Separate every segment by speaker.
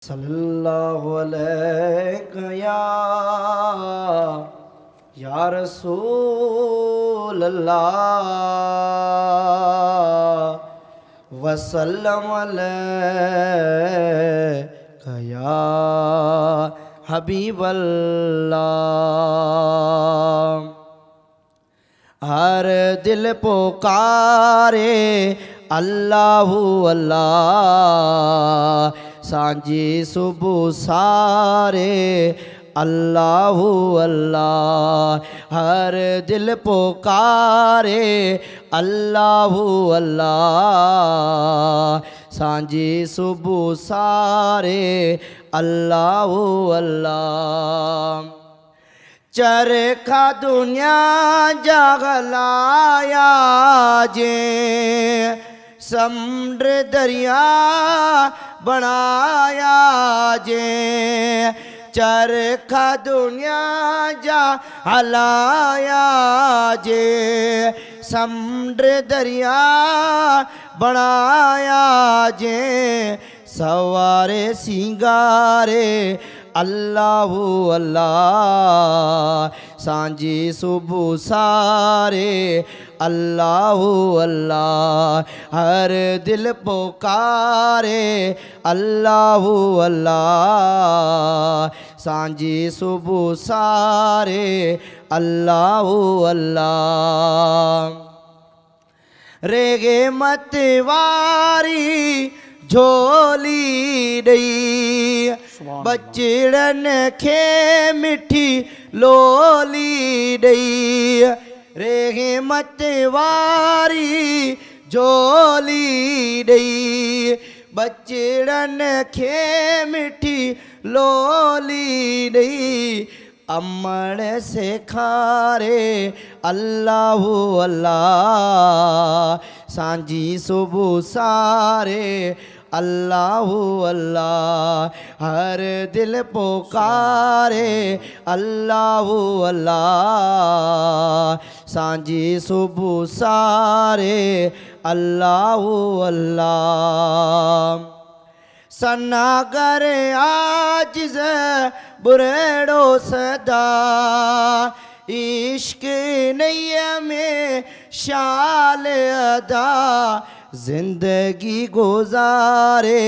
Speaker 1: सल्लल्लाहु अलैहि या रसूल अल्लाह वसल्लम अलैका या हबीब अल्लाह। हर दिल पुकारे अल्लाहु अल्लाह, सांझी सुबह सारे अल्लाहु अल्लाह। हर दिल पुकारे अल्लाहु अल्लाह, सांझी सुबह सारे अल्लाहु अल्लाह। चरखा दुनिया जगलाया जे, समुद्र दरिया बनाया जे। चरखा दुनिया जा हलाया जे, समुद्र दरिया बनाया जे। सवारे सिंगारे अल्लाहु अल्लाह, सांझी सुबह सारे अल्लाहु अल्लाह। हर दिल पुकारे अल्लाहु अल्लाह, सांझी सुबह सारे अल्लाहु अल्लाह। रेगे मतवारी झोली दई, बचड़न खे मिठी लोली दई। रेगे मतवारी झोली दई, बचड़न खे मिठी लोली दई। अमण से खारे अल्लाहु अल्लाह, सांझी सुबह सारे अल्लाहु अल्लाह। हर दिल पुकारे अल्लाहु अल्लाह, सांझी सुबह सारे अल्लाहु अल्लाह। सनागर आजिज़ बुरेड़ो सदा, इश्क नैया में शाल अदा। जिंदगी गुजारे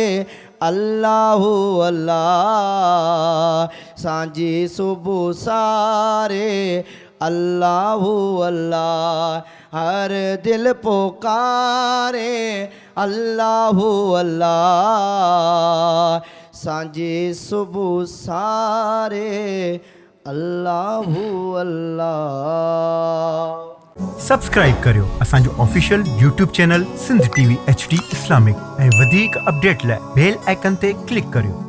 Speaker 1: अल्लाहु अल्लाह, सांझी सुबह सारे अल्लाहु अल्लाह। हर दिल पुकारे अल्लाहु अल्लाह, सांझी सुबह सारे अल्लाहु अल्लाह।
Speaker 2: सब्सक्राइब करियो असांजो official YouTube channel Sindh TV HD Islamic ऐं वधीक अपडेट लाइ बेल आइकन ते क्लिक करियो।